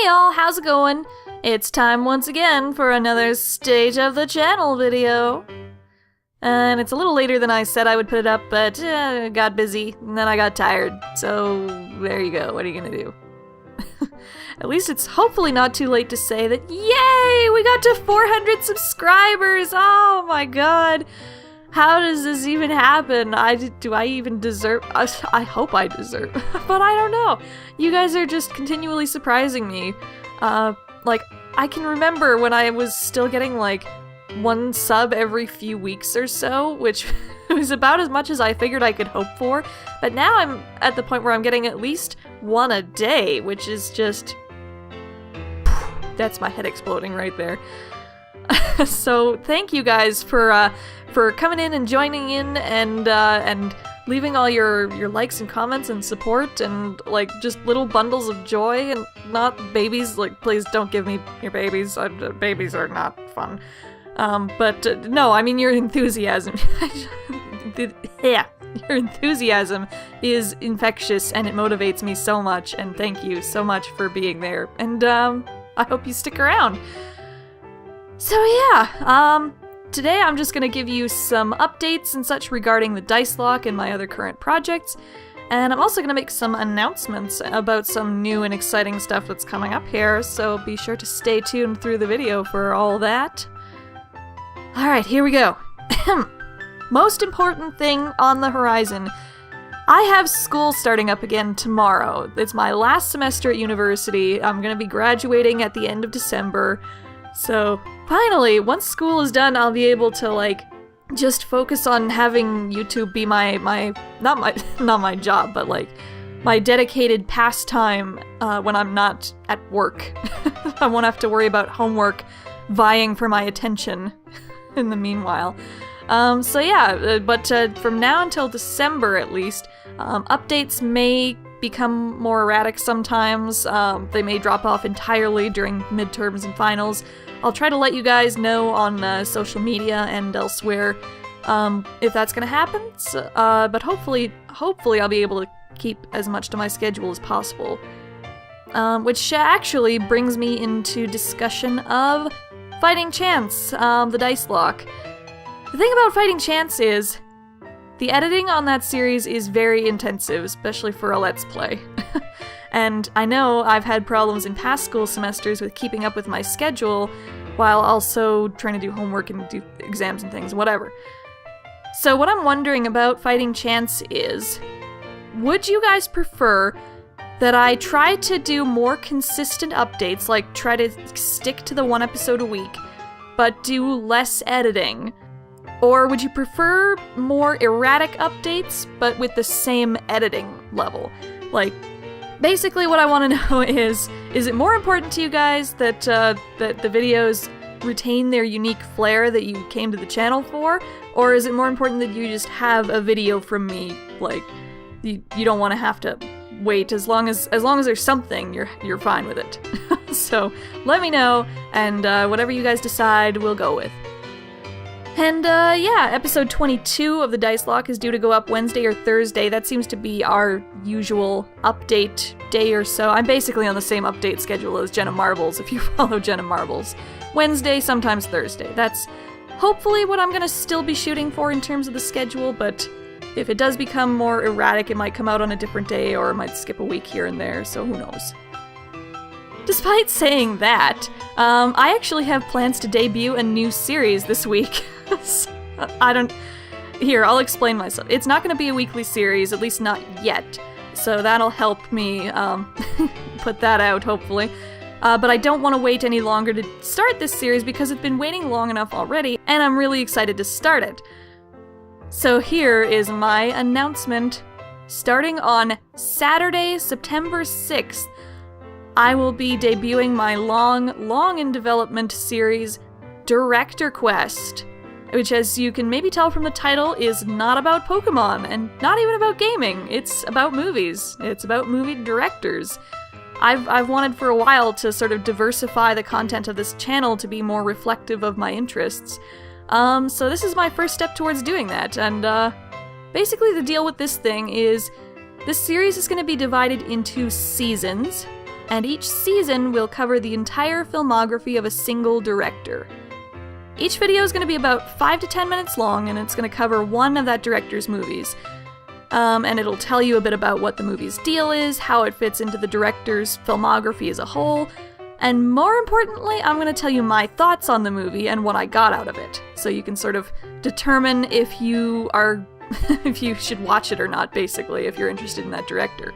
Hey y'all, how's it going? It's time once again for another State of the Channel video. And it's a little later than I said I would put it up, but got busy, and then I got tired, so there you go, what are you gonna do? At least it's hopefully not too late to say that, yay, we got to 400 subscribers! Oh my god! How does this even happen? Do I even deserve? I hope I deserve, but I don't know. You guys are just continually surprising me. Like, I can remember when I was still getting, like, one sub every few weeks or so, which was about as much as I figured I could hope for, but now I'm at the point where I'm getting at least one a day, which is just... That's my head exploding right there. So thank you guys for coming in and joining in and leaving all your likes and comments and support and like just little bundles of joy and not babies. Like, please don't give me your babies. Babies are not fun. But no, I mean your enthusiasm. Yeah, your enthusiasm is infectious and it motivates me so much. And thank you so much for being there. And I hope you stick around. So yeah, today I'm just gonna give you some updates and such regarding the Dice Lock and my other current projects, and I'm also gonna make some announcements about some new and exciting stuff that's coming up here, so be sure to stay tuned through the video for all that. Alright, here we go. Most important thing on the horizon. I have school starting up again tomorrow. It's my last semester at university. I'm gonna be graduating at the end of December. So, finally, once school is done, I'll be able to, like, just focus on having YouTube be not my job, but, like, my dedicated pastime when I'm not at work. I won't have to worry about homework vying for my attention in the meanwhile. So yeah, but from now until December, at least, updates may become more erratic sometimes. They may drop off entirely during midterms and finals. I'll try to let you guys know on social media and elsewhere if that's gonna happen. But hopefully I'll be able to keep as much to my schedule as possible. Which actually brings me into discussion of Fighting Chance, the Dice Lock. The thing about Fighting Chance is the editing on that series is very intensive, especially for a Let's Play. And I know I've had problems in past school semesters with keeping up with my schedule while also trying to do homework and do exams and things, whatever. So what I'm wondering about Fighting Chance is, would you guys prefer that I try to do more consistent updates, like try to stick to the one episode a week, but do less editing? Or would you prefer more erratic updates, but with the same editing level? Like, basically what I want to know is it more important to you guys that that the videos retain their unique flair that you came to the channel for? Or is it more important that you just have a video from me, like, you don't want to have to wait, as long as there's something, you're fine with it. So, let me know, and whatever you guys decide, we'll go with. And yeah, episode 22 of the Dice Lock is due to go up Wednesday or Thursday. That seems to be our usual update day or so. I'm basically on the same update schedule as Jenna Marbles, if you follow Jenna Marbles. Wednesday, sometimes Thursday. That's hopefully what I'm gonna still be shooting for in terms of the schedule, but if it does become more erratic, it might come out on a different day, or it might skip a week here and there, so who knows. Despite saying that, I actually have plans to debut a new series this week. Here, I'll explain myself. It's not going to be a weekly series, at least not yet, so that'll help me put that out, hopefully. But I don't want to wait any longer to start this series because it's been waiting long enough already, and I'm really excited to start it. So here is my announcement. Starting on Saturday, September 6th, I will be debuting my long in development series, DirectorQuest, which, as you can maybe tell from the title, is not about Pokemon, and not even about gaming. It's about movies. It's about movie directors. I've wanted for a while to sort of diversify the content of this channel to be more reflective of my interests. So this is my first step towards doing that, and basically the deal with this thing is this series is going to be divided into seasons, and each season will cover the entire filmography of a single director. Each video is going to be about 5 to 10 minutes long, and it's going to cover one of that director's movies. And it'll tell you a bit about what the movie's deal is, how it fits into the director's filmography as a whole, and more importantly, I'm going to tell you my thoughts on the movie and what I got out of it, so you can sort of determine if you if you should watch it or not, basically, if you're interested in that director.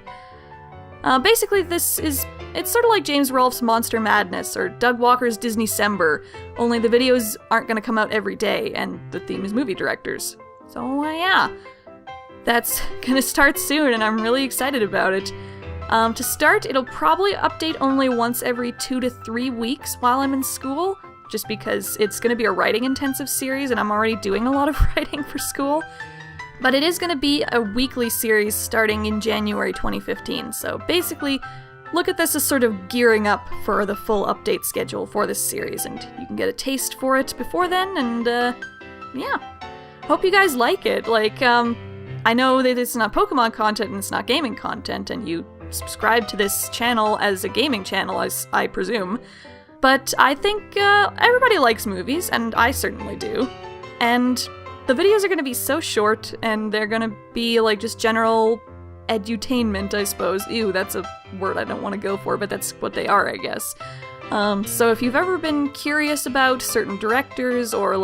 Basically, it's sort of like James Rolfe's Monster Madness or Doug Walker's Disney-cember, only the videos aren't going to come out every day, and the theme is movie directors. So, yeah. That's gonna start soon, and I'm really excited about it. To start, it'll probably update only once every 2 to 3 weeks while I'm in school, just because it's gonna be a writing-intensive series, and I'm already doing a lot of writing for school. But it is gonna be a weekly series starting in January 2015, so basically, look at this as sort of gearing up for the full update schedule for this series, and you can get a taste for it before then, and, yeah. Hope you guys like it. I know that it's not Pokemon content and it's not gaming content, and you subscribe to this channel as a gaming channel, as I presume. But I think everybody likes movies, and I certainly do. And the videos are going to be so short, and they're going to be just general edutainment, I suppose. Ew, that's a word I don't want to go for, but that's what they are, I guess. So if you've ever been curious about certain directors, or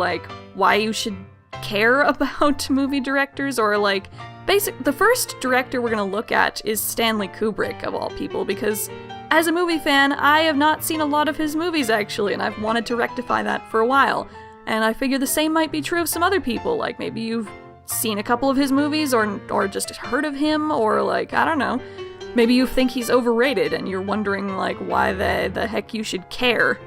why you should care about movie directors, or the first director we're gonna look at is Stanley Kubrick, of all people, because as a movie fan, I have not seen a lot of his movies actually, and I've wanted to rectify that for a while. And I figure the same might be true of some other people, maybe you've seen a couple of his movies, or just heard of him, or I don't know, maybe you think he's overrated and you're wondering why the heck you should care.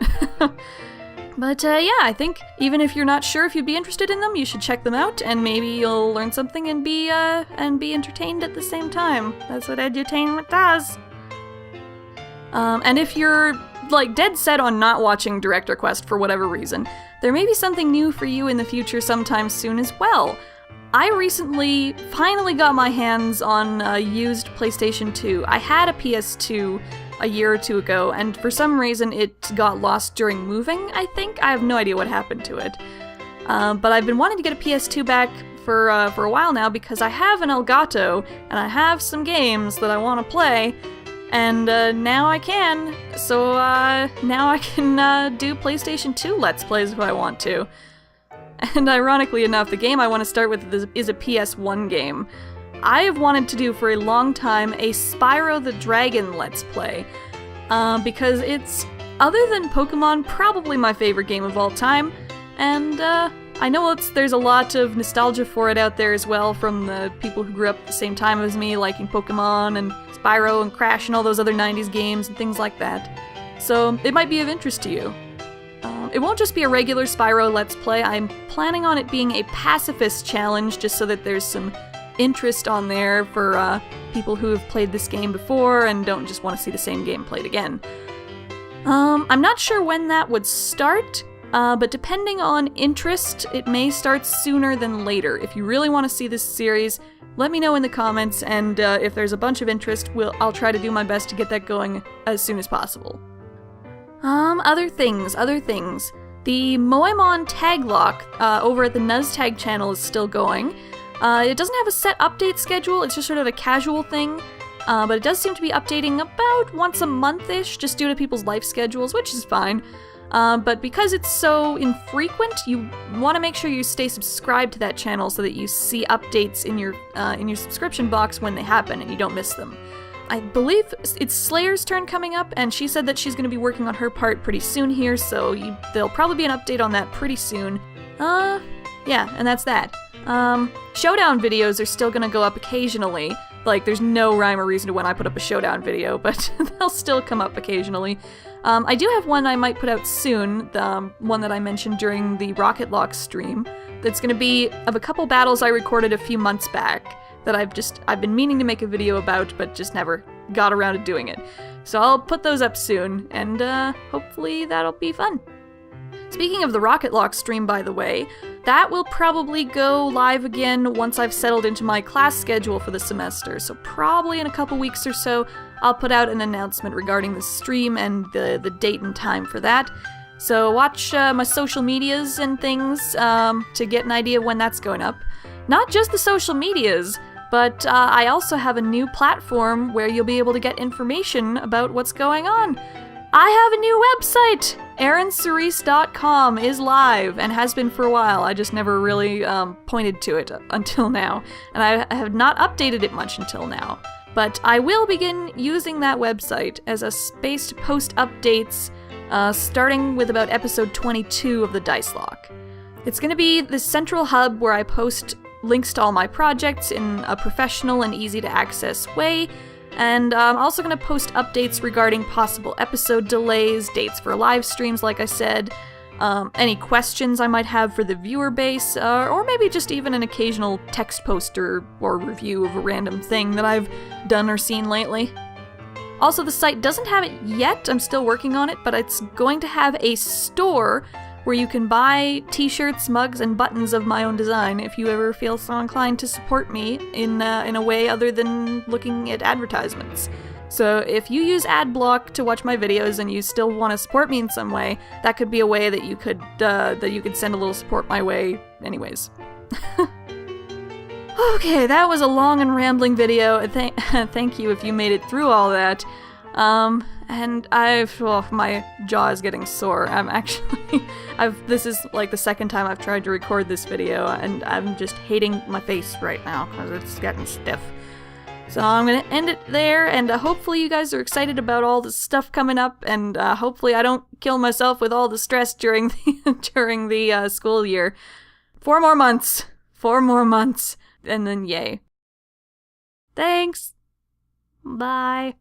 But yeah, I think even if you're not sure if you'd be interested in them, you should check them out, and maybe you'll learn something and be entertained at the same time. That's what edutainment does. And if you're dead set on not watching DirectorQuest for whatever reason, there may be something new for you in the future sometime soon as well. I recently finally got my hands on a used PlayStation 2. I had a PS2 a year or two ago, and for some reason it got lost during moving, I think. I have no idea what happened to it. But I've been wanting to get a PS2 back for a while now, because I have an Elgato, and I have some games that I want to play, and now I can. So now I can do PlayStation 2 Let's Plays if I want to. And ironically enough, the game I want to start with is a PS1 game. I have wanted to do for a long time a Spyro the Dragon Let's Play, because it's, other than Pokemon, probably my favorite game of all time, and I know there's a lot of nostalgia for it out there as well from the people who grew up at the same time as me, liking Pokemon and Spyro and Crash and all those other 90s games and things like that. So it might be of interest to you. It won't just be a regular Spyro Let's Play. I'm planning on it being a pacifist challenge, just so that there's some interest on there for people who have played this game before and don't just want to see the same game played again. I'm not sure when that would start, but depending on interest, it may start sooner than later. If you really want to see this series, let me know in the comments, and if there's a bunch of interest, I'll try to do my best to get that going as soon as possible. Other things. The Moemon tag lock over at the Nuztag channel is still going. It doesn't have a set update schedule, it's just sort of a casual thing, but it does seem to be updating about once a month-ish, just due to people's life schedules, which is fine. But because it's so infrequent, you want to make sure you stay subscribed to that channel so that you see updates in your subscription box when they happen and you don't miss them. I believe it's Slayer's turn coming up, and she said that she's going to be working on her part pretty soon here, so there'll probably be an update on that pretty soon. Yeah, and that's that. Showdown videos are still gonna go up occasionally. There's no rhyme or reason to when I put up a Showdown video, but they'll still come up occasionally. I do have one I might put out soon, the one that I mentioned during the Rocket Lock stream, that's gonna be of a couple battles I recorded a few months back that I've been meaning to make a video about, but just never got around to doing it. So I'll put those up soon, and hopefully that'll be fun. Speaking of the Rocket Lock stream, by the way, that will probably go live again once I've settled into my class schedule for the semester, so probably in a couple weeks or so, I'll put out an announcement regarding the stream and the date and time for that. So watch my social medias and things to get an idea of when that's going up. Not just the social medias, but I also have a new platform where you'll be able to get information about what's going on. I have a new website! AaronCerise.com is live and has been for a while. I just never really pointed to it until now, and I have not updated it much until now. But I will begin using that website as a space to post updates, starting with about episode 22 of the Dice Lock. It's going to be the central hub where I post links to all my projects in a professional and easy-to-access way, and I'm also going to post updates regarding possible episode delays, dates for live streams, like I said, any questions I might have for the viewer base, or maybe just even an occasional text poster or review of a random thing that I've done or seen lately. Also, the site doesn't have it yet, I'm still working on it, but it's going to have a store where you can buy t-shirts, mugs, and buttons of my own design if you ever feel so inclined to support me in a way other than looking at advertisements. So if you use AdBlock to watch my videos and you still want to support me in some way, that could be a way that you could send a little support my way anyways. Okay, that was a long and rambling video. Thank you if you made it through all that. And my jaw is getting sore. This is like the second time I've tried to record this video, and I'm just hating my face right now because it's getting stiff. So I'm gonna end it there, and hopefully you guys are excited about all the stuff coming up, and hopefully I don't kill myself with all the stress during the school year. 4 more months, and then yay. Thanks. Bye.